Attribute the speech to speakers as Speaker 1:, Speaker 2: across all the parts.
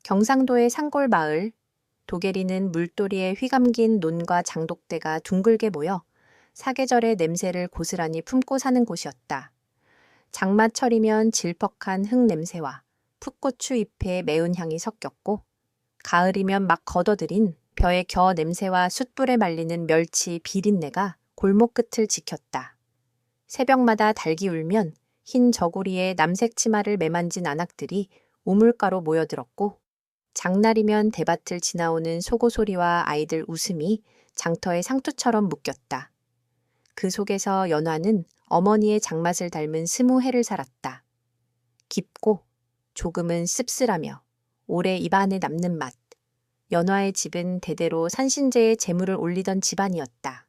Speaker 1: 경상도의 산골 마을, 도계리는 물도리에 휘감긴 논과 장독대가 둥글게 모여 사계절의 냄새를 고스란히 품고 사는 곳이었다. 장마철이면 질퍽한 흙 냄새와 풋고추 잎의 매운 향이 섞였고, 가을이면 막 걷어들인 벼의 겨 냄새와 숯불에 말리는 멸치 비린내가 골목 끝을 지켰다. 새벽마다 닭이 울면 흰 저고리에 남색 치마를 매만진 아낙들이 우물가로 모여들었고, 장날이면 대밭을 지나오는 소고 소리와 아이들 웃음이 장터의 상투처럼 묶였다. 그 속에서 연화는 어머니의 장맛을 닮은 20해를 살았다. 깊고 조금은 씁쓸하며 오래 입안에 남는 맛. 연화의 집은 대대로 산신제에 제물을 올리던 집안이었다.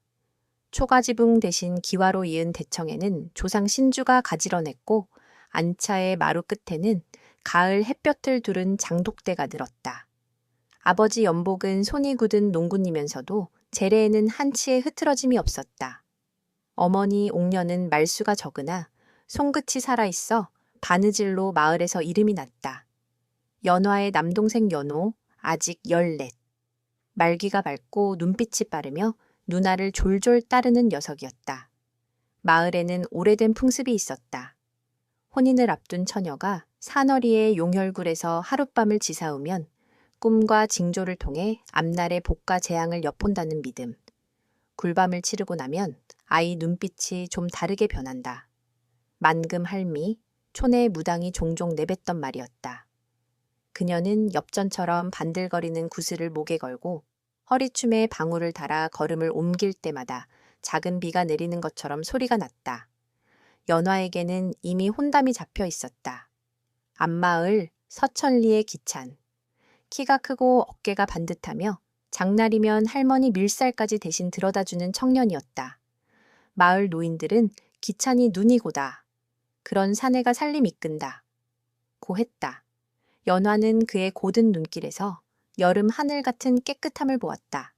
Speaker 1: 초가지붕 대신 기와로 이은 대청에는 조상 신주가 가지런했고, 안차의 마루 끝에는 가을 햇볕을 두른 장독대가 늘었다. 아버지 연복은 손이 굳은 농군이면서도 재래에는 한치의 흐트러짐이 없었다. 어머니 옥녀는 말수가 적으나 손끝이 살아있어 바느질로 마을에서 이름이 났다. 연화의 남동생 연호, 아직 14. 말기가 밝고 눈빛이 빠르며 누나를 졸졸 따르는 녀석이었다. 마을에는 오래된 풍습이 있었다. 혼인을 앞둔 처녀가 사너리의 용혈굴에서 하룻밤을 지사오면 꿈과 징조를 통해 앞날의 복과 재앙을 엿본다는 믿음. 굴밤을 치르고 나면 아이 눈빛이 좀 다르게 변한다. 만금 할미, 촌의 무당이 종종 내뱉던 말이었다. 그녀는 엽전처럼 반들거리는 구슬을 목에 걸고 허리춤에 방울을 달아 걸음을 옮길 때마다 작은 비가 내리는 것처럼 소리가 났다. 연화에게는 이미 혼담이 잡혀 있었다. 앞마을 서천리의 기찬. 키가 크고 어깨가 반듯하며 장날이면 할머니 밀살까지 대신 들여다주는 청년이었다. 마을 노인들은 기찬이 눈이 고다. 그런 사내가 살림 이끈다. 고했다. 연화는 그의 고든 눈길에서 여름 하늘 같은 깨끗함을 보았다.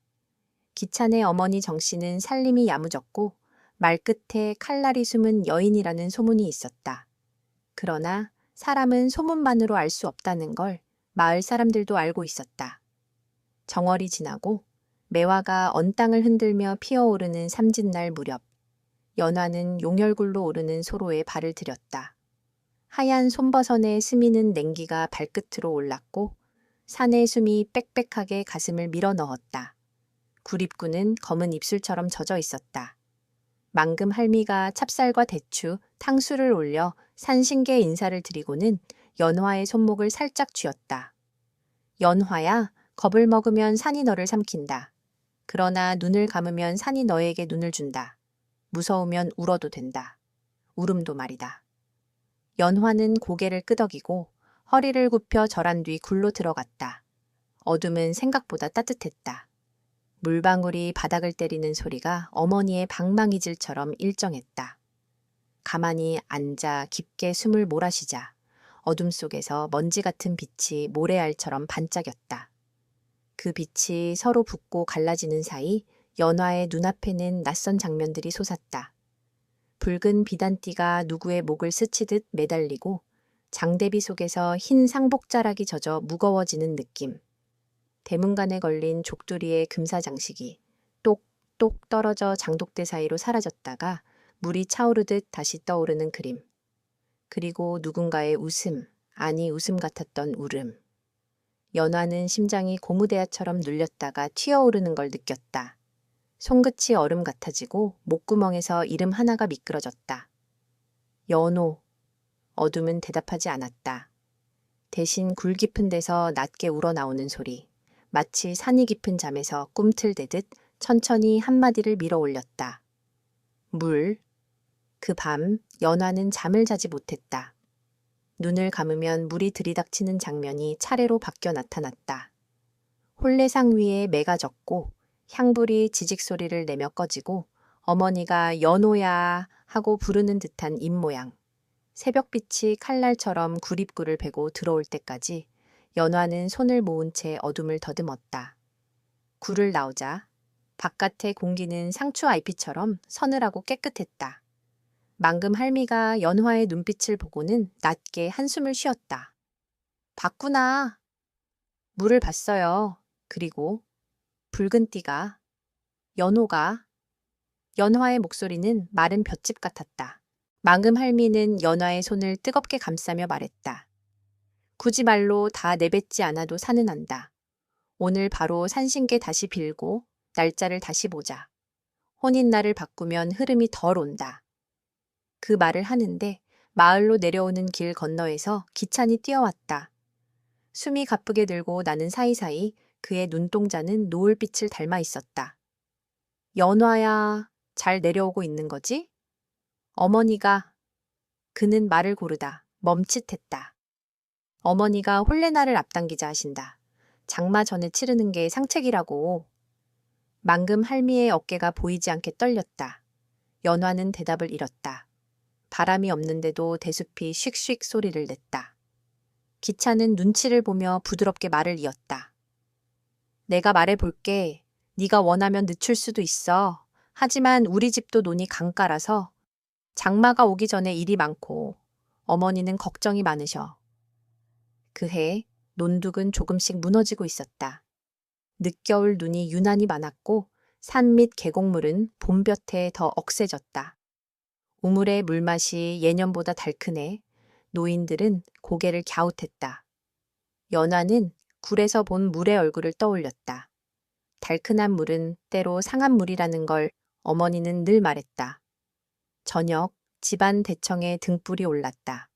Speaker 1: 기찬의 어머니 정씨는 살림이 야무졌고 말끝에 칼날이 숨은 여인이라는 소문이 있었다. 그러나 사람은 소문만으로 알 수 없다는 걸 마을 사람들도 알고 있었다. 정월이 지나고 매화가 언 땅을 흔들며 피어오르는 삼진날 무렵, 연화는 용혈굴로 오르는 소로에 발을 들였다. 하얀 솜버선에 스미는 냉기가 발끝으로 올랐고 산의 숨이 빽빽하게 가슴을 밀어 넣었다. 구립구는 검은 입술처럼 젖어 있었다. 망금 할미가 찹쌀과 대추, 탕수를 올려 산신께 인사를 드리고는 연화의 손목을 살짝 쥐었다. 연화야, 겁을 먹으면 산이 너를 삼킨다. 그러나 눈을 감으면 산이 너에게 눈을 준다. 무서우면 울어도 된다. 울음도 말이다. 연화는 고개를 끄덕이고 허리를 굽혀 절한 뒤 굴로 들어갔다. 어둠은 생각보다 따뜻했다. 물방울이 바닥을 때리는 소리가 어머니의 방망이질처럼 일정했다. 가만히 앉아 깊게 숨을 몰아쉬자 어둠 속에서 먼지 같은 빛이 모래알처럼 반짝였다. 그 빛이 서로 붙고 갈라지는 사이 연화의 눈앞에는 낯선 장면들이 솟았다. 붉은 비단띠가 누구의 목을 스치듯 매달리고 장대비 속에서 흰 상복자락이 젖어 무거워지는 느낌. 대문간에 걸린 족두리의 금사 장식이 똑똑 떨어져 장독대 사이로 사라졌다가 물이 차오르듯 다시 떠오르는 그림. 그리고 누군가의 웃음, 아니 웃음 같았던 울음. 연화는 심장이 고무대야처럼 눌렸다가 튀어오르는 걸 느꼈다. 손끝이 얼음 같아지고 목구멍에서 이름 하나가 미끄러졌다. 연호. 어둠은 대답하지 않았다. 대신 굴 깊은 데서 낮게 우러나오는 소리. 마치 산이 깊은 잠에서 꿈틀대듯 천천히 한마디를 밀어 올렸다. 물. 그 밤 연화는 잠을 자지 못했다. 눈을 감으면 물이 들이닥치는 장면이 차례로 바뀌어 나타났다. 홀레상 위에 매가 졌고 향불이 지직 소리를 내며 꺼지고 어머니가 연호야 하고 부르는 듯한 입모양. 새벽빛이 칼날처럼 구립구를 베고 들어올 때까지 연화는 손을 모은 채 어둠을 더듬었다. 굴을 나오자 바깥의 공기는 상추 잎이처럼 서늘하고 깨끗했다. 망금 할미가 연화의 눈빛을 보고는 낮게 한숨을 쉬었다. 봤구나. 물을 봤어요. 그리고 붉은 띠가, 연호가, 연화의 목소리는 마른 볏짚 같았다. 망금 할미는 연화의 손을 뜨겁게 감싸며 말했다. 굳이 말로 다 내뱉지 않아도 산은 안다. 오늘 바로 산신께 다시 빌고 날짜를 다시 보자. 혼인날을 바꾸면 흐름이 덜 온다. 그 말을 하는데 마을로 내려오는 길 건너에서 기찬이 뛰어왔다. 숨이 가쁘게 들고 나는 사이사이 그의 눈동자는 노을빛을 닮아 있었다. 연화야, 잘 내려오고 있는 거지? 어머니가, 그는 말을 고르다 멈칫했다. 어머니가 홀레날을 앞당기자 하신다. 장마 전에 치르는 게 상책이라고. 망금 할미의 어깨가 보이지 않게 떨렸다. 연화는 대답을 잃었다. 바람이 없는데도 대숲이 씩씩 소리를 냈다. 기차는 눈치를 보며 부드럽게 말을 이었다. 내가 말해볼게. 네가 원하면 늦출 수도 있어. 하지만 우리 집도 논이 강가라서 장마가 오기 전에 일이 많고 어머니는 걱정이 많으셔. 그해 논둑은 조금씩 무너지고 있었다. 늦겨울 눈이 유난히 많았고 산 밑 계곡물은 봄볕에 더 억세졌다. 우물의 물맛이 예년보다 달큰해 노인들은 고개를 갸웃했다. 연화는 굴에서 본 물의 얼굴을 떠올렸다. 달큰한 물은 때로 상한 물이라는 걸 어머니는 늘 말했다. 저녁 집안 대청에 등불이 올랐다.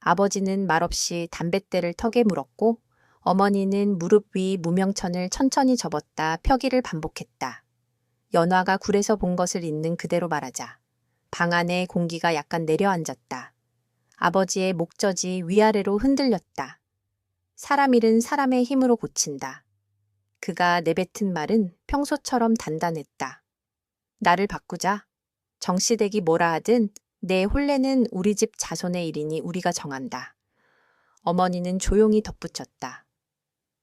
Speaker 1: 아버지는 말없이 담뱃대를 턱에 물었고 어머니는 무릎 위 무명천을 천천히 접었다 펴기를 반복했다. 연화가 굴에서 본 것을 있는 그대로 말하자. 방 안의 공기가 약간 내려앉았다. 아버지의 목젖이 위아래로 흔들렸다. 사람 일은 사람의 힘으로 고친다. 그가 내뱉은 말은 평소처럼 단단했다. 나를 바꾸자. 정씨댁이 뭐라 하든 내 혼례는 우리 집 자손의 일이니 우리가 정한다. 어머니는 조용히 덧붙였다.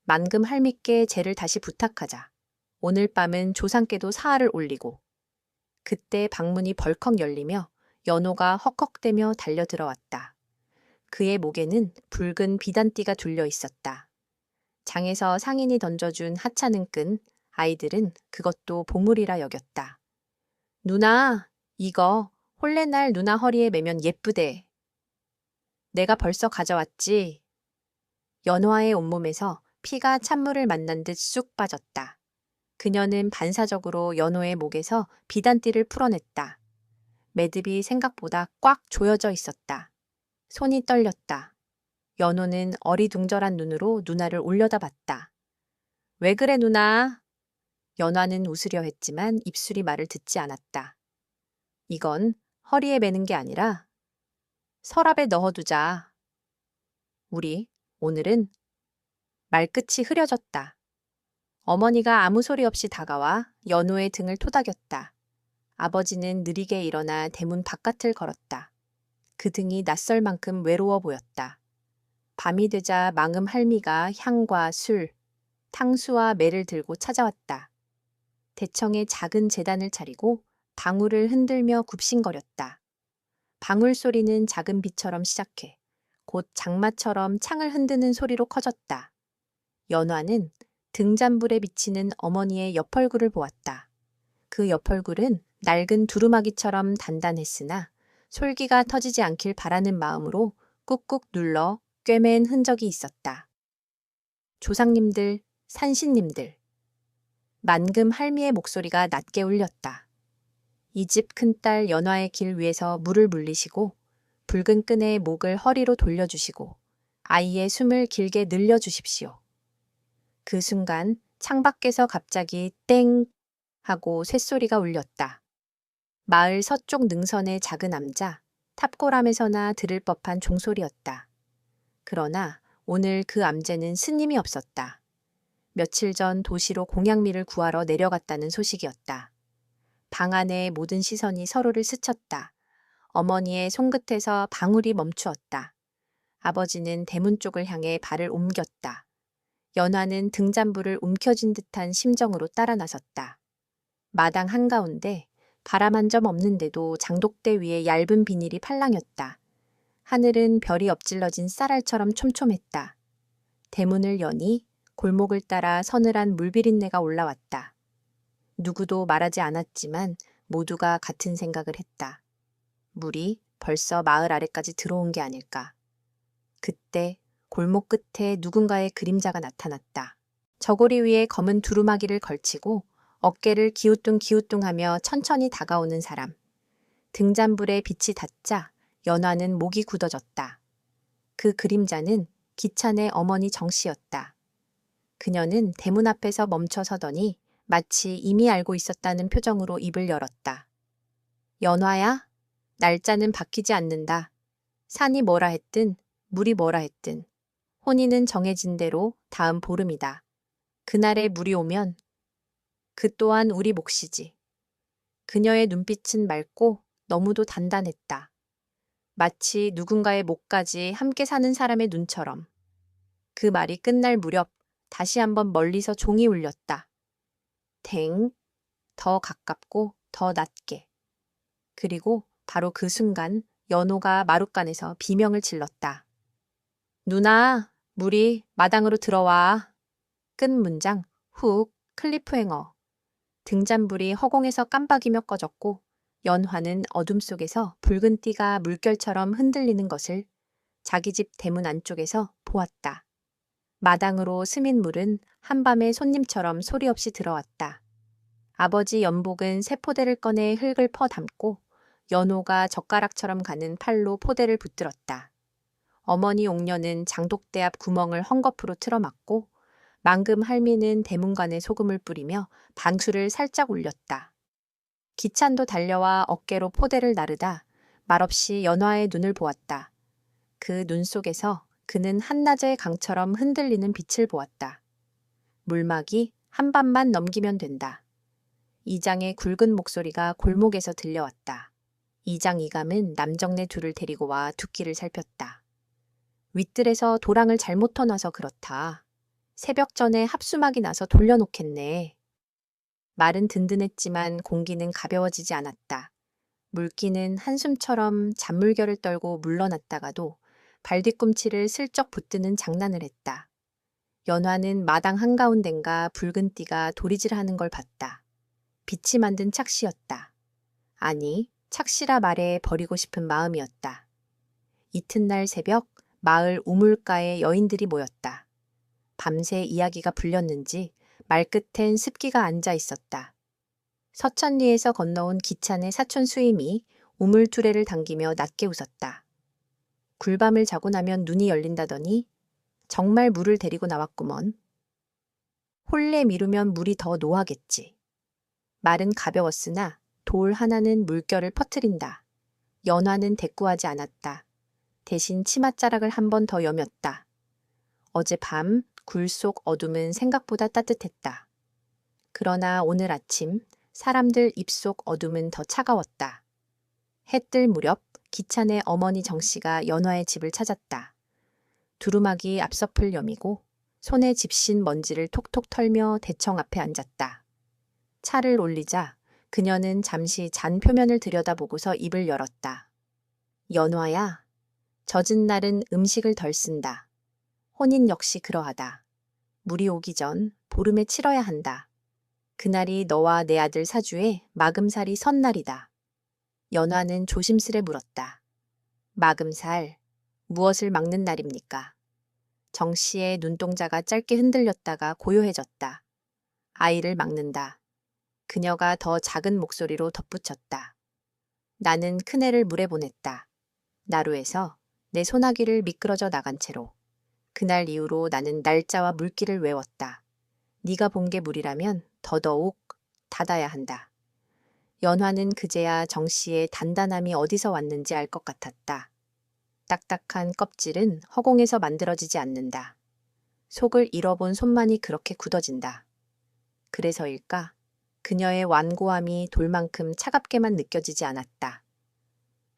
Speaker 1: 만금 할미께 제를 다시 부탁하자. 오늘 밤은 조상께도 사활을 올리고. 그때 방문이 벌컥 열리며 연호가 헉헉대며 달려 들어왔다. 그의 목에는 붉은 비단띠가 둘려 있었다. 장에서 상인이 던져준 하찮은 끈, 아이들은 그것도 보물이라 여겼다. 누나, 이거 혼례날 누나 허리에 매면 예쁘대. 내가 벌써 가져왔지. 연화의 온몸에서 피가 찬물을 만난 듯 쑥 빠졌다. 그녀는 반사적으로 연호의 목에서 비단띠를 풀어냈다. 매듭이 생각보다 꽉 조여져 있었다. 손이 떨렸다. 연호는 어리둥절한 눈으로 누나를 올려다봤다. 왜 그래 누나? 연화는 웃으려 했지만 입술이 말을 듣지 않았다. 이건 허리에 매는 게 아니라 서랍에 넣어두자. 우리 오늘은 말끝이 흐려졌다. 어머니가 아무 소리 없이 다가와 연호의 등을 토닥였다. 아버지는 느리게 일어나 대문 바깥을 걸었다. 그 등이 낯설 만큼 외로워 보였다. 밤이 되자 망음 할미가 향과 술, 탕수와 매를 들고 찾아왔다. 대청에 작은 제단을 차리고 방울을 흔들며 굽신거렸다. 방울 소리는 작은 비처럼 시작해 곧 장마처럼 창을 흔드는 소리로 커졌다. 연화는 등잔불에 비치는 어머니의 옆얼굴을 보았다. 그 옆얼굴은 낡은 두루마기처럼 단단했으나 솔기가 터지지 않길 바라는 마음으로 꾹꾹 눌러 꿰맨 흔적이 있었다. 조상님들, 산신님들. 만금 할미의 목소리가 낮게 울렸다. 이 집 큰딸 연화의 길 위에서 물을 물리시고 붉은 끈에 목을 허리로 돌려주시고 아이의 숨을 길게 늘려주십시오. 그 순간 창밖에서 갑자기 땡 하고 쇳소리가 울렸다. 마을 서쪽 능선의 작은 암자, 탑골암에서나 들을 법한 종소리였다. 그러나 오늘 그 암제는 스님이 없었다. 며칠 전 도시로 공양미를 구하러 내려갔다는 소식이었다. 방 안의 모든 시선이 서로를 스쳤다. 어머니의 손끝에서 방울이 멈추었다. 아버지는 대문 쪽을 향해 발을 옮겼다. 연화는 등잔불을 움켜쥔 듯한 심정으로 따라 나섰다. 마당 한가운데 바람 한 점 없는데도 장독대 위에 얇은 비닐이 팔랑였다. 하늘은 별이 엎질러진 쌀알처럼 촘촘했다. 대문을 여니 골목을 따라 서늘한 물비린내가 올라왔다. 누구도 말하지 않았지만 모두가 같은 생각을 했다. 물이 벌써 마을 아래까지 들어온 게 아닐까. 그때 골목 끝에 누군가의 그림자가 나타났다. 저고리 위에 검은 두루마기를 걸치고 어깨를 기우뚱기우뚱하며 천천히 다가오는 사람. 등잔불에 빛이 닿자 연화는 목이 굳어졌다. 그 그림자는 기찬의 어머니 정씨였다. 그녀는 대문 앞에서 멈춰 서더니 마치 이미 알고 있었다는 표정으로 입을 열었다. 연화야, 날짜는 바뀌지 않는다. 산이 뭐라 했든 물이 뭐라 했든 혼인은 정해진 대로 다음 보름이다. 그날에 물이 오면 그 또한 우리 몫이지. 그녀의 눈빛은 맑고 너무도 단단했다. 마치 누군가의 목까지 함께 사는 사람의 눈처럼. 그 말이 끝날 무렵 다시 한번 멀리서 종이 울렸다. 댕, 더 가깝고 더 낮게. 그리고 바로 그 순간 연호가 마룻간에서 비명을 질렀다. 누나, 물이 마당으로 들어와. 끝 문장, 훅, 클리프행어. 등잔불이 허공에서 깜박이며 꺼졌고 연화는 어둠 속에서 붉은 띠가 물결처럼 흔들리는 것을 자기 집 대문 안쪽에서 보았다. 마당으로 스민 물은 한밤의 손님처럼 소리 없이 들어왔다. 아버지 연복은 새 포대를 꺼내 흙을 퍼 담고 연호가 젓가락처럼 가는 팔로 포대를 붙들었다. 어머니 옥녀는 장독대 앞 구멍을 헝겊으로 틀어막고 망금 할미는 대문간에 소금을 뿌리며 반수를 살짝 올렸다. 기찬도 달려와 어깨로 포대를 나르다 말없이 연화의 눈을 보았다. 그 눈 속에서 그는 한낮의 강처럼 흔들리는 빛을 보았다. 물막이 한 밤만 넘기면 된다. 이장의 굵은 목소리가 골목에서 들려왔다. 이장 이감은 남정네 둘을 데리고 와 두끼를 살폈다. 윗뜰에서 도랑을 잘못 터놔서 그렇다. 새벽 전에 합수막이 나서 돌려놓겠네. 말은 든든했지만 공기는 가벼워지지 않았다. 물기는 한숨처럼 잔물결을 떨고 물러났다가도 발뒤꿈치를 슬쩍 붙드는 장난을 했다. 연화는 마당 한가운데인가 붉은 띠가 도리질하는 걸 봤다. 빛이 만든 착시였다. 아니, 착시라 말해 버리고 싶은 마음이었다. 이튿날 새벽 마을 우물가에 여인들이 모였다. 밤새 이야기가 불렸는지 말끝엔 습기가 앉아 있었다. 서천리에서 건너온 기찬의 사촌 수임이 우물투레를 당기며 낮게 웃었다. 굴밤을 자고 나면 눈이 열린다더니 정말 물을 데리고 나왔구먼. 홀레 미루면 물이 더 노하겠지. 말은 가벼웠으나 돌 하나는 물결을 퍼뜨린다. 연화는 대꾸하지 않았다. 대신 치맛자락을 한 번 더 여몄다. 어젯밤 굴 속 어둠은 생각보다 따뜻했다. 그러나 오늘 아침 사람들 입속 어둠은 더 차가웠다. 해 뜰 무렵 기찬의 어머니 정씨가 연화의 집을 찾았다. 두루마기 앞서풀 여미고 손에 집신 먼지를 톡톡 털며 대청 앞에 앉았다. 차를 올리자 그녀는 잠시 잔 표면을 들여다보고서 입을 열었다. 연화야, 젖은 날은 음식을 덜 쓴다. 혼인 역시 그러하다. 물이 오기 전 보름에 치러야 한다. 그날이 너와 내 아들 사주에 마금살이 선 날이다. 연화는 조심스레 물었다. 마금살, 무엇을 막는 날입니까? 정씨의 눈동자가 짧게 흔들렸다가 고요해졌다. 아이를 막는다. 그녀가 더 작은 목소리로 덧붙였다. 나는 큰애를 물에 보냈다. 나루에서 내 소나기를 미끄러져 나간 채로. 그날 이후로 나는 날짜와 물기를 외웠다. 네가 본 게 물이라면 더더욱 닫아야 한다. 연화는 그제야 정씨의 단단함이 어디서 왔는지 알 것 같았다. 딱딱한 껍질은 허공에서 만들어지지 않는다. 속을 잃어본 손만이 그렇게 굳어진다. 그래서일까? 그녀의 완고함이 돌만큼 차갑게만 느껴지지 않았다.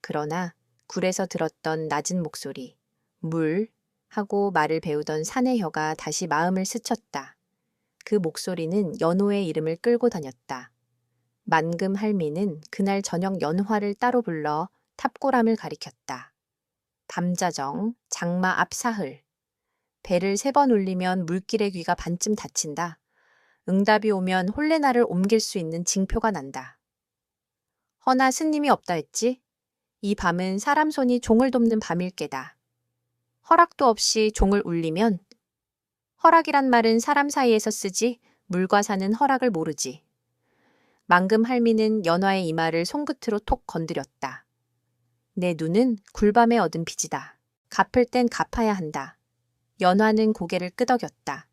Speaker 1: 그러나 굴에서 들었던 낮은 목소리, 물 하고 말을 배우던 사내 혀가 다시 마음을 스쳤다. 그 목소리는 연호의 이름을 끌고 다녔다. 만금 할미는 그날 저녁 연화를 따로 불러 탑고람을 가리켰다. 밤자정, 장마 앞 사흘. 배를 3번 울리면 물길의 귀가 반쯤 닫힌다. 응답이 오면 홀레나를 옮길 수 있는 징표가 난다. 허나 스님이 없다 했지? 이 밤은 사람 손이 종을 돕는 밤일 게다. 허락도 없이 종을 울리면 허락이란 말은 사람 사이에서 쓰지 물과 사는 허락을 모르지. 망금 할미는 연화의 이마를 손끝으로 톡 건드렸다. 내 눈은 굴밤에 얻은 빚이다. 갚을 땐 갚아야 한다. 연화는 고개를 끄덕였다.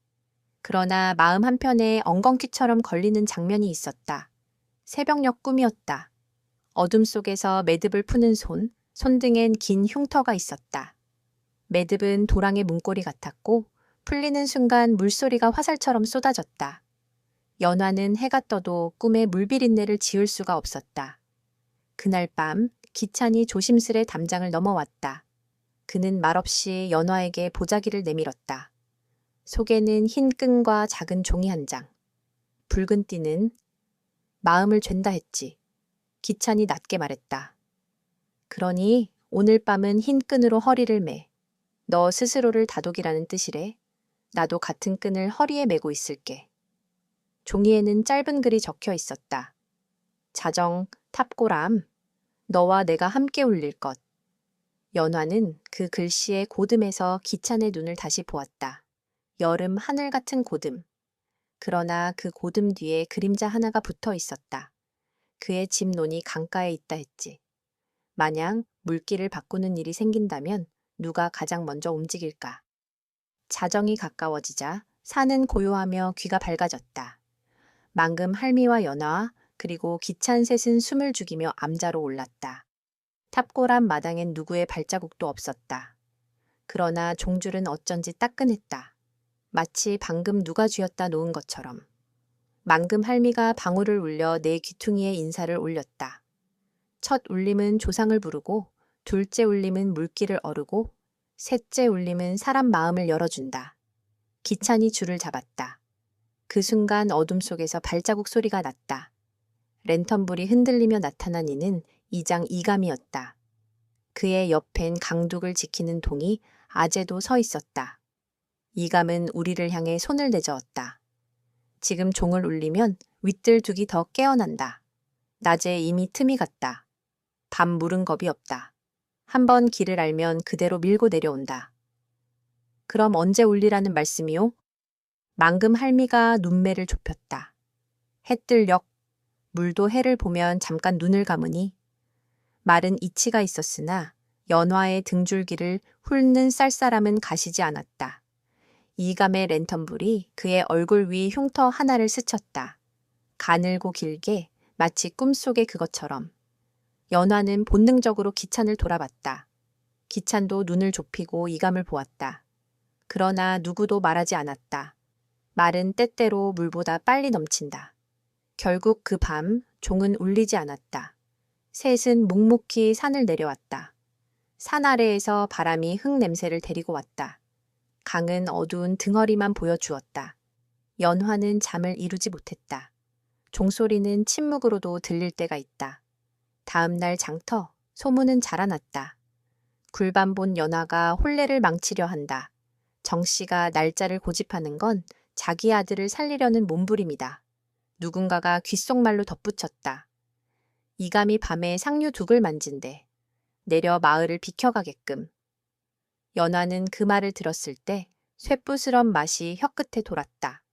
Speaker 1: 그러나 마음 한편에 엉겅퀴처럼 걸리는 장면이 있었다. 새벽녘 꿈이었다. 어둠 속에서 매듭을 푸는 손등엔 긴 흉터가 있었다. 매듭은 도랑의 문고리 같았고 풀리는 순간 물소리가 화살처럼 쏟아졌다. 연화는 해가 떠도 꿈에 물비린내를 지울 수가 없었다. 그날 밤 기찬이 조심스레 담장을 넘어왔다. 그는 말없이 연화에게 보자기를 내밀었다. 속에는 흰 끈과 작은 종이 한 장. 붉은 띠는 마음을 죄다 했지. 기찬이 낮게 말했다. 그러니 오늘 밤은 흰 끈으로 허리를 매. 너 스스로를 다독이라는 뜻이래. 나도 같은 끈을 허리에 메고 있을게. 종이에는 짧은 글이 적혀 있었다. 자정, 탑고람, 너와 내가 함께 울릴 것. 연화는 그 글씨의 고듬에서 기찬의 눈을 다시 보았다. 여름 하늘 같은 고듬. 그러나 그 고듬 뒤에 그림자 하나가 붙어 있었다. 그의 집 논이 강가에 있다 했지. 만약 물길을 바꾸는 일이 생긴다면 누가 가장 먼저 움직일까? 자정이 가까워지자 산은 고요하며 귀가 밝아졌다. 망금 할미와 연화 그리고 기찬 셋은 숨을 죽이며 암자로 올랐다. 탑고람 마당엔 누구의 발자국도 없었다. 그러나 종줄은 어쩐지 따끈했다. 마치 방금 누가 쥐었다 놓은 것처럼. 망금 할미가 방울을 울려 내 귀퉁이에 인사를 올렸다. 첫 울림은 조상을 부르고 둘째 울림은 물길을 어르고 셋째 울림은 사람 마음을 열어준다. 기찬이 줄을 잡았다. 그 순간 어둠 속에서 발자국 소리가 났다. 랜턴불이 흔들리며 나타난 이는 이장 이감이었다. 그의 옆엔 강둑을 지키는 동이 아재도 서 있었다. 이감은 우리를 향해 손을 내저었다. 지금 종을 울리면 윗들둑이 더 깨어난다. 낮에 이미 틈이 갔다. 밤 물은 겁이 없다. 한번 길을 알면 그대로 밀고 내려온다. 그럼 언제 울리라는 말씀이요? 망금 할미가 눈매를 좁혔다. 해뜰녘 물도 해를 보면 잠깐 눈을 감으니 말은 이치가 있었으나 연화의 등줄기를 훑는 쌀쌀함은 가시지 않았다. 이감의 랜턴불이 그의 얼굴 위 흉터 하나를 스쳤다. 가늘고 길게 마치 꿈속의 그것처럼. 연화는 본능적으로 기찬을 돌아봤다. 기찬도 눈을 좁히고 이감을 보았다. 그러나 누구도 말하지 않았다. 말은 때때로 물보다 빨리 넘친다. 결국 그 밤 종은 울리지 않았다. 셋은 묵묵히 산을 내려왔다. 산 아래에서 바람이 흙 냄새를 데리고 왔다. 강은 어두운 등허리만 보여주었다. 연화는 잠을 이루지 못했다. 종소리는 침묵으로도 들릴 때가 있다. 다음 날 장터, 소문은 자라났다. 굴밤 본 연화가 혼례를 망치려 한다. 정씨가 날짜를 고집하는 건 자기 아들을 살리려는 몸부림이다. 누군가가 귓속말로 덧붙였다. 이감이 밤에 상류 둑을 만진대. 내려 마을을 비켜가게끔. 연화는 그 말을 들었을 때 쇠뿌스런 맛이 혀끝에 돌았다.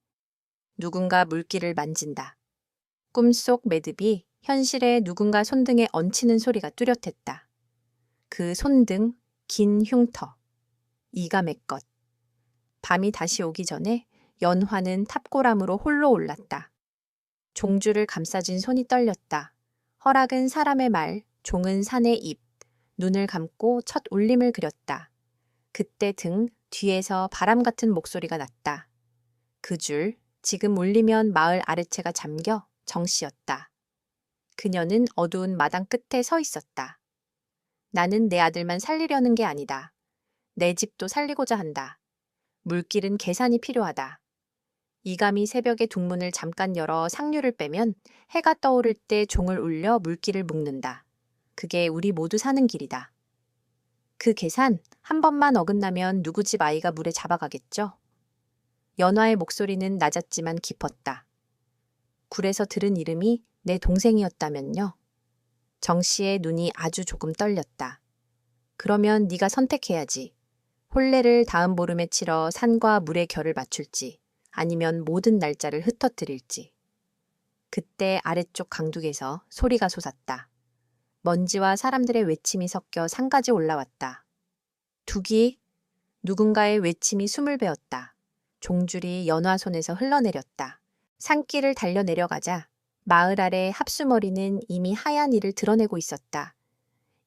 Speaker 1: 누군가 물길을 만진다. 꿈속 매듭이 현실에 누군가 손등에 얹히는 소리가 뚜렷했다. 그 손등, 긴 흉터. 이감의 것. 밤이 다시 오기 전에 연화는 탑고람으로 홀로 올랐다. 종주를 감싸진 손이 떨렸다. 허락은 사람의 말, 종은 산의 입. 눈을 감고 첫 울림을 그렸다. 그때 등 뒤에서 바람 같은 목소리가 났다. 그 줄, 지금 울리면 마을 아래채가 잠겨 정씨였다. 그녀는 어두운 마당 끝에 서 있었다. 나는 내 아들만 살리려는 게 아니다. 내 집도 살리고자 한다. 물길은 계산이 필요하다. 이감이 새벽에 둑문을 잠깐 열어 상류를 빼면 해가 떠오를 때 종을 울려 물길을 묶는다. 그게 우리 모두 사는 길이다. 그 계산 한 번만 어긋나면 누구 집 아이가 물에 잡아가겠죠? 연화의 목소리는 낮았지만 깊었다. 굴에서 들은 이름이 내 동생이었다면요? 정 씨의 눈이 아주 조금 떨렸다. 그러면 네가 선택해야지. 혼례를 다음 보름에 치러 산과 물의 결을 맞출지 아니면 모든 날짜를 흩어뜨릴지. 그때 아래쪽 강둑에서 소리가 솟았다. 먼지와 사람들의 외침이 섞여 산까지 올라왔다. 두기, 누군가의 외침이 숨을 베었다. 종줄이 연화 손에서 흘러내렸다. 산길을 달려 내려가자 마을 아래 합수머리는 이미 하얀 이를 드러내고 있었다.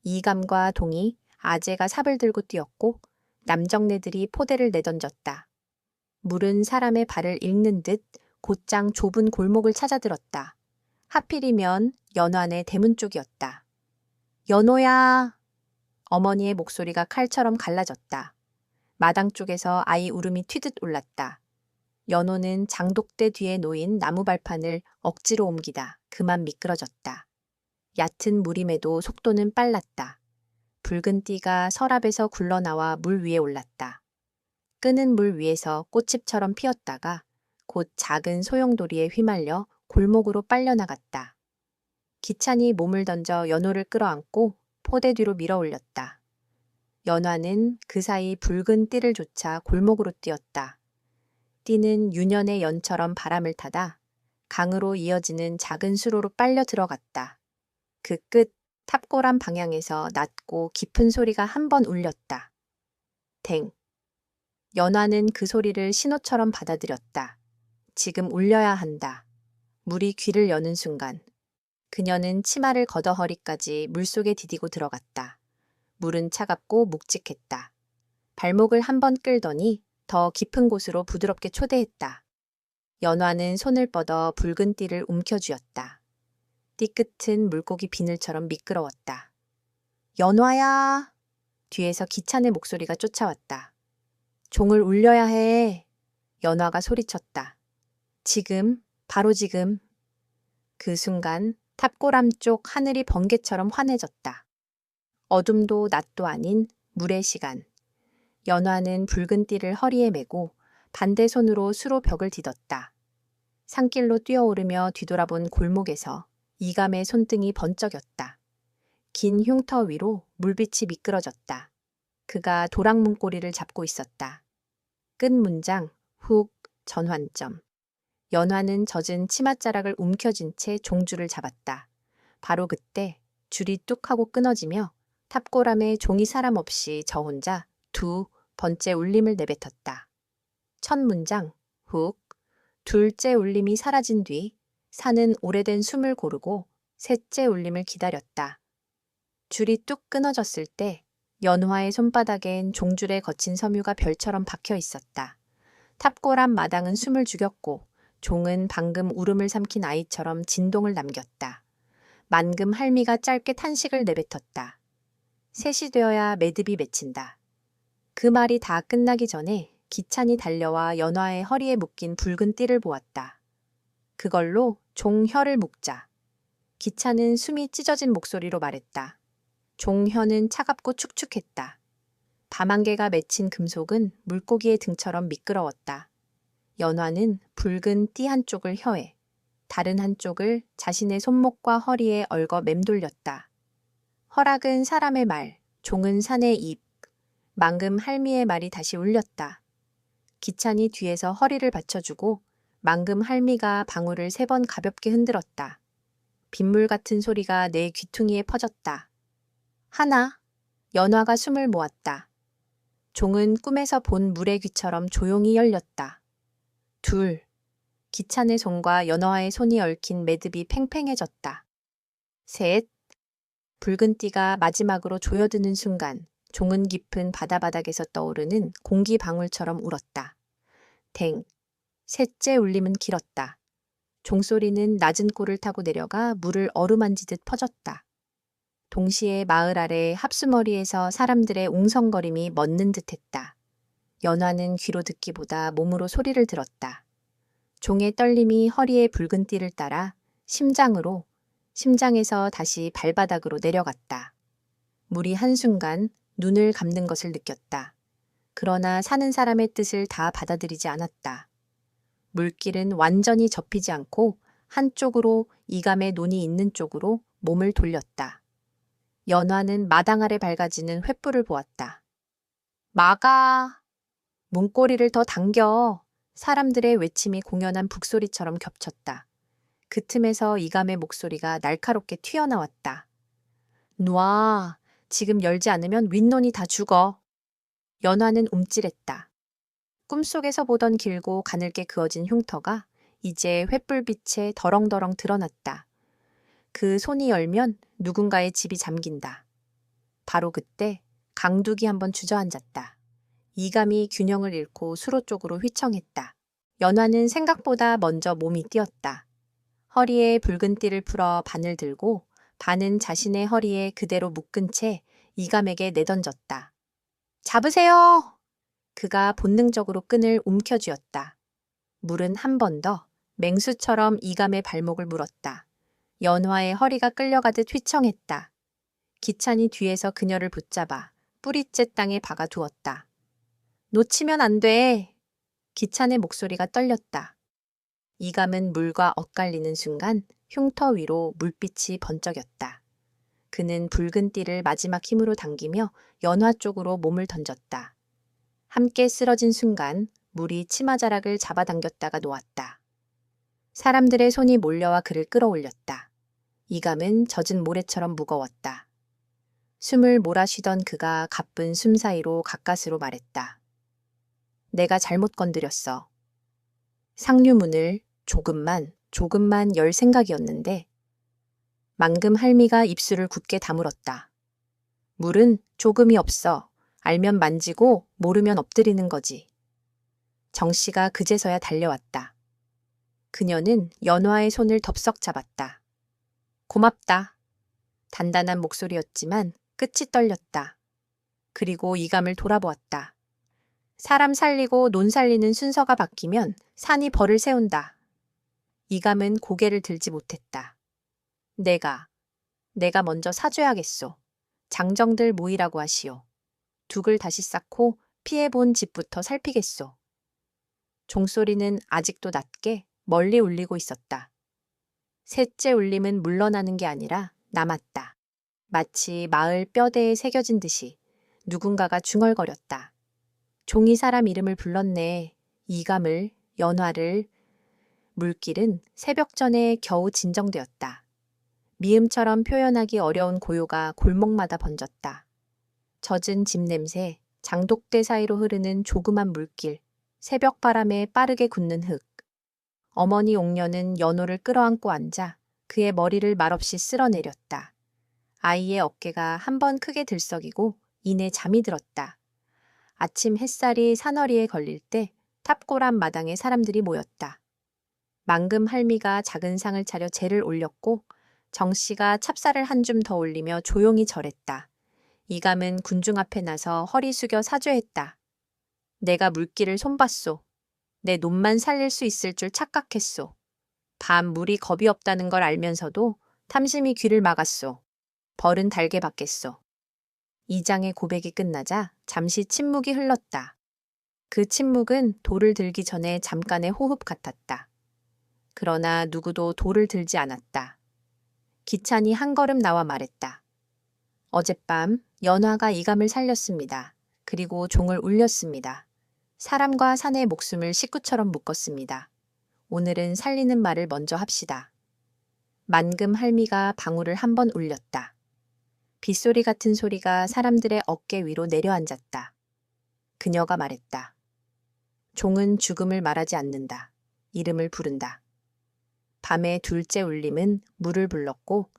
Speaker 1: 이감과 동이 아재가 삽을 들고 뛰었고 남정네들이 포대를 내던졌다. 물은 사람의 발을 읽는 듯 곧장 좁은 골목을 찾아들었다. 하필이면 연화네 대문 쪽이었다. 연호야! 어머니의 목소리가 칼처럼 갈라졌다. 마당 쪽에서 아이 울음이 튀듯 올랐다. 연호는 장독대 뒤에 놓인 나무 발판을 억지로 옮기다 그만 미끄러졌다. 얕은 물임에도 속도는 빨랐다. 붉은 띠가 서랍에서 굴러나와 물 위에 올랐다. 끄는 물 위에서 꽃잎처럼 피었다가 곧 작은 소용돌이에 휘말려 골목으로 빨려나갔다. 기찬이 몸을 던져 연호를 끌어안고 포대 뒤로 밀어 올렸다. 연화는 그 사이 붉은 띠를 쫓아 골목으로 뛰었다. 띠는 유년의 연처럼 바람을 타다 강으로 이어지는 작은 수로로 빨려 들어갔다. 그 끝 탑골암 방향에서 낮고 깊은 소리가 한 번 울렸다. 댕. 연화는 그 소리를 신호처럼 받아들였다. 지금 울려야 한다. 물이 귀를 여는 순간 그녀는 치마를 걷어 허리까지 물속에 디디고 들어갔다. 물은 차갑고 묵직했다. 발목을 한 번 끌더니 더 깊은 곳으로 부드럽게 초대했다. 연화는 손을 뻗어 붉은 띠를 움켜쥐었다. 띠끝은 물고기 비늘처럼 미끄러웠다. 연화야! 뒤에서 기찬의 목소리가 쫓아왔다. 종을 울려야 해. 연화가 소리쳤다. 지금, 바로 지금. 그 순간 탑골암 쪽 하늘이 번개처럼 환해졌다. 어둠도 낮도 아닌 물의 시간. 연화는 붉은 띠를 허리에 메고 반대 손으로 수로 벽을 디뎠다. 산길로 뛰어오르며 뒤돌아본 골목에서 이감의 손등이 번쩍였다. 긴 흉터 위로 물빛이 미끄러졌다. 그가 도랑문고리를 잡고 있었다. 끝 문장, 훅, 전환점. 연화는 젖은 치맛자락을 움켜쥔 채 종줄을 잡았다. 바로 그때 줄이 뚝 하고 끊어지며 탑골암에 종이 사람 없이 저 혼자 두 번째 울림을 내뱉었다. 첫 문장, 훅. 둘째 울림이 사라진 뒤 산은 오래된 숨을 고르고 셋째 울림을 기다렸다. 줄이 뚝 끊어졌을 때 연화의 손바닥엔 종줄에 거친 섬유가 별처럼 박혀 있었다. 탑골암 마당은 숨을 죽였고 종은 방금 울음을 삼킨 아이처럼 진동을 남겼다. 만금 할미가 짧게 탄식을 내뱉었다. 셋이 되어야 매듭이 맺힌다. 그 말이 다 끝나기 전에 기찬이 달려와 연화의 허리에 묶인 붉은 띠를 보았다. 그걸로 종 혀를 묶자. 기찬은 숨이 찢어진 목소리로 말했다. 종 혀는 차갑고 축축했다. 밤안개가 맺힌 금속은 물고기의 등처럼 미끄러웠다. 연화는 붉은 띠 한쪽을 혀에, 다른 한쪽을 자신의 손목과 허리에 얽어 맴돌렸다. 허락은 사람의 말, 종은 산의 입. 망금 할미의 말이 다시 울렸다. 기찬이 뒤에서 허리를 받쳐주고 망금 할미가 방울을 3번 가볍게 흔들었다. 빗물 같은 소리가 내 귀퉁이에 퍼졌다. 하나, 연화가 숨을 모았다. 종은 꿈에서 본 물의 귀처럼 조용히 열렸다. 둘, 기찬의 손과 연화의 손이 얽힌 매듭이 팽팽해졌다. 셋, 붉은 띠가 마지막으로 조여드는 순간 종은 깊은 바다바닥에서 떠오르는 공기 방울처럼 울었다. 댕, 셋째 울림은 길었다. 종소리는 낮은 꼴을 타고 내려가 물을 어루만지듯 퍼졌다. 동시에 마을 아래 합수머리에서 사람들의 웅성거림이 멎는 듯했다. 연화는 귀로 듣기보다 몸으로 소리를 들었다. 종의 떨림이 허리의 붉은 띠를 따라 심장에서 다시 발바닥으로 내려갔다. 물이 한순간 눈을 감는 것을 느꼈다. 그러나 사는 사람의 뜻을 다 받아들이지 않았다. 물길은 완전히 접히지 않고 한쪽으로 이감의 논이 있는 쪽으로 몸을 돌렸다. 연화는 마당 아래 밝아지는 횃불을 보았다. 막아! 문고리를 더 당겨! 사람들의 외침이 공연한 북소리처럼 겹쳤다. 그 틈에서 이감의 목소리가 날카롭게 튀어나왔다. 놔! 지금 열지 않으면 윗논이 다 죽어. 연화는 움찔했다. 꿈속에서 보던 길고 가늘게 그어진 흉터가 이제 횃불빛에 덜렁덜렁 드러났다. 그 손이 열면 누군가의 집이 잠긴다. 바로 그때 강둑이 한번 주저앉았다. 이감이 균형을 잃고 수로 쪽으로 휘청했다. 연화는 생각보다 먼저 몸이 뛰었다. 허리에 붉은 띠를 풀어 반을 들고 반은 자신의 허리에 그대로 묶은 채 이감에게 내던졌다. 잡으세요! 그가 본능적으로 끈을 움켜쥐었다. 물은 한 번 더 맹수처럼 이감의 발목을 물었다. 연화의 허리가 끌려가듯 휘청했다. 기찬이 뒤에서 그녀를 붙잡아 뿌리째 땅에 박아두었다. 놓치면 안 돼. 기찬의 목소리가 떨렸다. 이감은 물과 엇갈리는 순간 흉터 위로 물빛이 번쩍였다. 그는 붉은 띠를 마지막 힘으로 당기며 연화 쪽으로 몸을 던졌다. 함께 쓰러진 순간 물이 치마자락을 잡아당겼다가 놓았다. 사람들의 손이 몰려와 그를 끌어올렸다. 이감은 젖은 모래처럼 무거웠다. 숨을 몰아쉬던 그가 가쁜 숨 사이로 가까스로 말했다. 내가 잘못 건드렸어. 상류문을 조금만 열 생각이었는데 망금 할미가 입술을 굳게 다물었다. 물은 조금이 없어. 알면 만지고 모르면 엎드리는 거지. 정 씨가 그제서야 달려왔다. 그녀는 연화의 손을 덥석 잡았다. 고맙다. 단단한 목소리였지만 끝이 떨렸다. 그리고 이감을 돌아보았다. 사람 살리고 논 살리는 순서가 바뀌면 산이 벌을 세운다. 이감은 고개를 들지 못했다. 내가 먼저 사줘야겠소. 장정들 모이라고 하시오. 둑을 다시 쌓고 피해본 집부터 살피겠소. 종소리는 아직도 낮게 멀리 울리고 있었다. 셋째 울림은 물러나는 게 아니라 남았다. 마치 마을 뼈대에 새겨진 듯이 누군가가 중얼거렸다. 종이 사람 이름을 불렀네. 이감을, 연화를. 물길은 새벽 전에 겨우 진정되었다. 미음처럼 표현하기 어려운 고요가 골목마다 번졌다. 젖은 집 냄새, 장독대 사이로 흐르는 조그만 물길, 새벽 바람에 빠르게 굳는 흙. 어머니 옥녀는 연호를 끌어안고 앉아 그의 머리를 말없이 쓸어내렸다. 아이의 어깨가 한 번 크게 들썩이고 이내 잠이 들었다. 아침 햇살이 사너리에 걸릴 때 탑골한 마당에 사람들이 모였다. 망금 할미가 작은 상을 차려 재를 올렸고 정 씨가 찹쌀을 한 줌 더 올리며 조용히 절했다. 이감은 군중 앞에 나서 허리 숙여 사죄했다. 내가 물길을 손봤소. 내 논만 살릴 수 있을 줄 착각했소. 밤 물이 겁이 없다는 걸 알면서도 탐심이 귀를 막았소. 벌은 달게 받겠소. 이장의 고백이 끝나자 잠시 침묵이 흘렀다. 그 침묵은 돌을 들기 전에 잠깐의 호흡 같았다. 그러나 누구도 돌을 들지 않았다. 기찬이 한 걸음 나와 말했다. 어젯밤 연화가 이감을 살렸습니다. 그리고 종을 울렸습니다. 사람과 산의 목숨을 식구처럼 묶었습니다. 오늘은 살리는 말을 먼저 합시다. 만금 할미가 방울을 한 번 울렸다. 빗소리 같은 소리가 사람들의 어깨 위로 내려앉았다. 그녀가 말했다. 종은 죽음을 말하지 않는다. 이름을 부른다. 밤의 둘째 울림은 물을 불렀고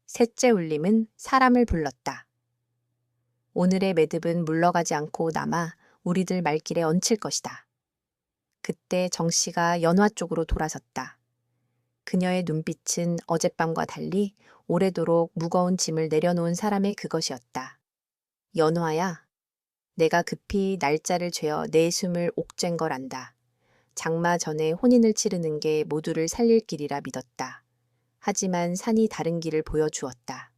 Speaker 1: 셋째 울림은 사람을 불렀다. 오늘의 매듭은 물러가지 않고 남아 우리들 말길에 얹힐 것이다. 그때 정 씨가 연화 쪽으로 돌아섰다. 그녀의 눈빛은 어젯밤과 달리 오래도록 무거운 짐을 내려놓은 사람의 그것이었다. 연화야, 내가 급히 날짜를 죄어 내 숨을 옥죄인 걸 안다. 장마 전에 혼인을 치르는 게 모두를 살릴 길이라 믿었다. 하지만 산이 다른 길을 보여주었다.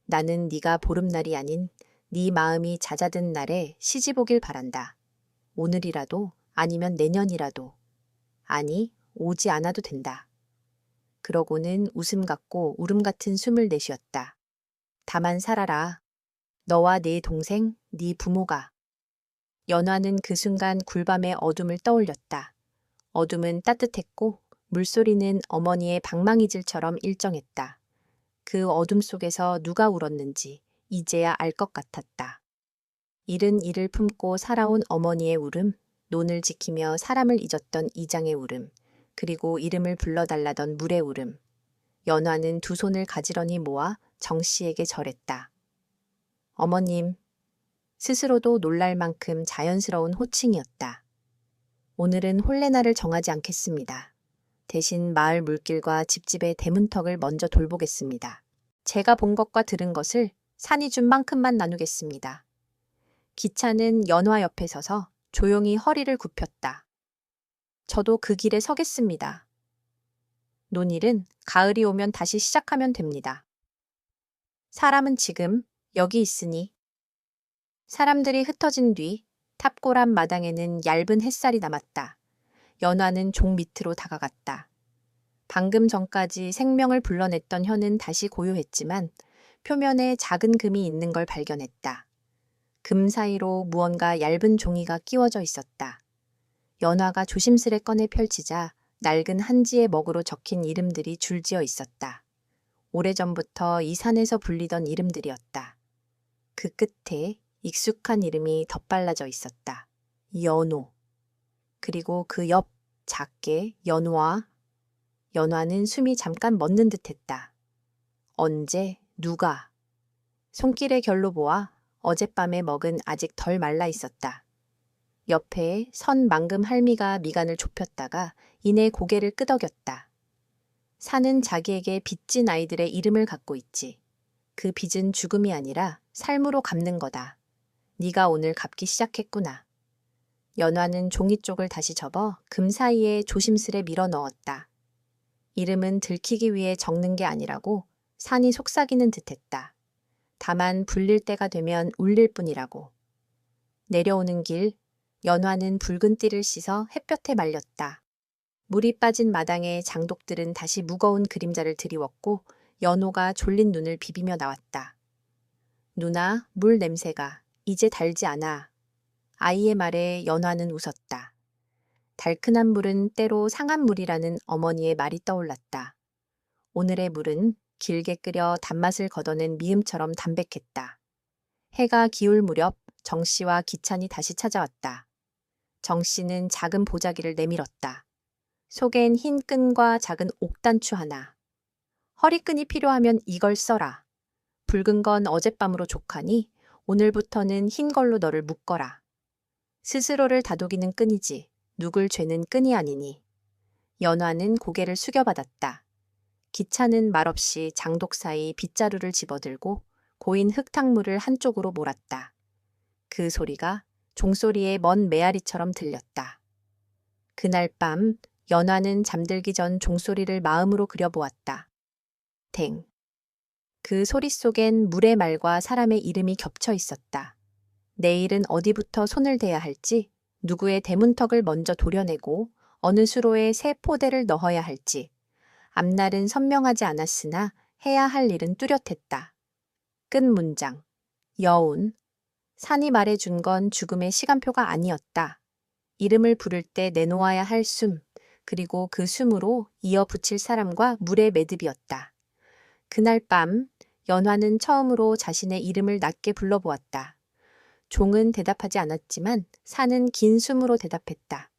Speaker 1: 나는 네가 보름날이 아닌 네 마음이 잦아든 날에 시집 오길 바란다. 오늘이라도 아니면 내년이라도. 아니, 오지 않아도 된다. 그러고는 웃음 같고 울음 같은 숨을 내쉬었다. 다만 살아라. 너와 네 동생, 네 부모가. 연화는 그 순간 굴밤의 어둠을 떠올렸다. 어둠은 따뜻했고 물소리는 어머니의 방망이질처럼 일정했다. 그 어둠 속에서 누가 울었는지 이제야 알 것 같았다. 이른 이를 품고 살아온 어머니의 울음, 논을 지키며 사람을 잊었던 이장의 울음, 그리고 이름을 불러달라던 물의 울음. 연화는 두 손을 가지런히 모아 정 씨에게 절했다. 어머님, 스스로도 놀랄 만큼 자연스러운 호칭이었다. 오늘은 홀레나를 정하지 않겠습니다. 대신 마을 물길과 집집의 대문턱을 먼저 돌보겠습니다. 제가 본 것과 들은 것을 산이 준 만큼만 나누겠습니다. 기차는 연화 옆에 서서 조용히 허리를 굽혔다. 저도 그 길에 서겠습니다. 논일은 가을이 오면 다시 시작하면 됩니다. 사람은 지금 여기 있으니. 사람들이 흩어진 뒤 탑골암 마당에는 얇은 햇살이 남았다. 연화는 종 밑으로 다가갔다. 방금 전까지 생명을 불러냈던 혀는 다시 고요했지만 표면에 작은 금이 있는 걸 발견했다. 금 사이로 무언가 얇은 종이가 끼워져 있었다. 연화가 조심스레 꺼내 펼치자 낡은 한지의 먹으로 적힌 이름들이 줄지어 있었다. 오래전부터 이 산에서 불리던 이름들이었다. 그 끝에 익숙한 이름이 덧발라져 있었다. 연호. 그리고 그 옆 작게 연화. 연화는 숨이 잠깐 멎는 듯했다. 언제, 누가. 손길의 결로 보아 어젯밤의 먹은 아직 덜 말라 있었다. 옆에 선 망금 할미가 미간을 좁혔다가 이내 고개를 끄덕였다. 산은 자기에게 빚진 아이들의 이름을 갖고 있지. 그 빚은 죽음이 아니라 삶으로 갚는 거다. 네가 오늘 갚기 시작했구나. 연화는 종이 쪽을 다시 접어 금 사이에 조심스레 밀어 넣었다. 이름은 들키기 위해 적는 게 아니라고 산이 속삭이는 듯했다. 다만 불릴 때가 되면 울릴 뿐이라고. 내려오는 길, 연화는 붉은 띠를 씻어 햇볕에 말렸다. 물이 빠진 마당에 장독들은 다시 무거운 그림자를 드리웠고 연호가 졸린 눈을 비비며 나왔다. 누나, 물 냄새가 이제 달지 않아. 아이의 말에 연화는 웃었다. 달큰한 물은 때로 상한 물이라는 어머니의 말이 떠올랐다. 오늘의 물은 길게 끓여 단맛을 걷어낸 미음처럼 담백했다. 해가 기울 무렵 정 씨와 기찬이 다시 찾아왔다. 정 씨는 작은 보자기를 내밀었다. 속엔 흰 끈과 작은 옥단추 하나. 허리끈이 필요하면 이걸 써라. 붉은 건 어젯밤으로 족하니 오늘부터는 흰 걸로 너를 묶어라. 스스로를 다독이는 끈이지 누굴 죄는 끈이 아니니. 연화는 고개를 숙여받았다. 기차는 말없이 장독 사이 빗자루를 집어들고 고인 흙탕물을 한쪽으로 몰았다. 그 소리가 종소리의 먼 메아리처럼 들렸다. 그날 밤 연화는 잠들기 전 종소리를 마음으로 그려보았다. 댕. 그 소리 속엔 물의 말과 사람의 이름이 겹쳐 있었다. 내일은 어디부터 손을 대야 할지, 누구의 대문턱을 먼저 도려내고 어느 수로에 새 포대를 넣어야 할지. 앞날은 선명하지 않았으나 해야 할 일은 뚜렷했다. 끝 문장. 여운. 산이 말해준 건 죽음의 시간표가 아니었다. 이름을 부를 때 내놓아야 할 숨, 그리고 그 숨으로 이어 붙일 사람과 물의 매듭이었다. 그날 밤 연화는 처음으로 자신의 이름을 낮게 불러보았다. 종은 대답하지 않았지만 산은 긴 숨으로 대답했다.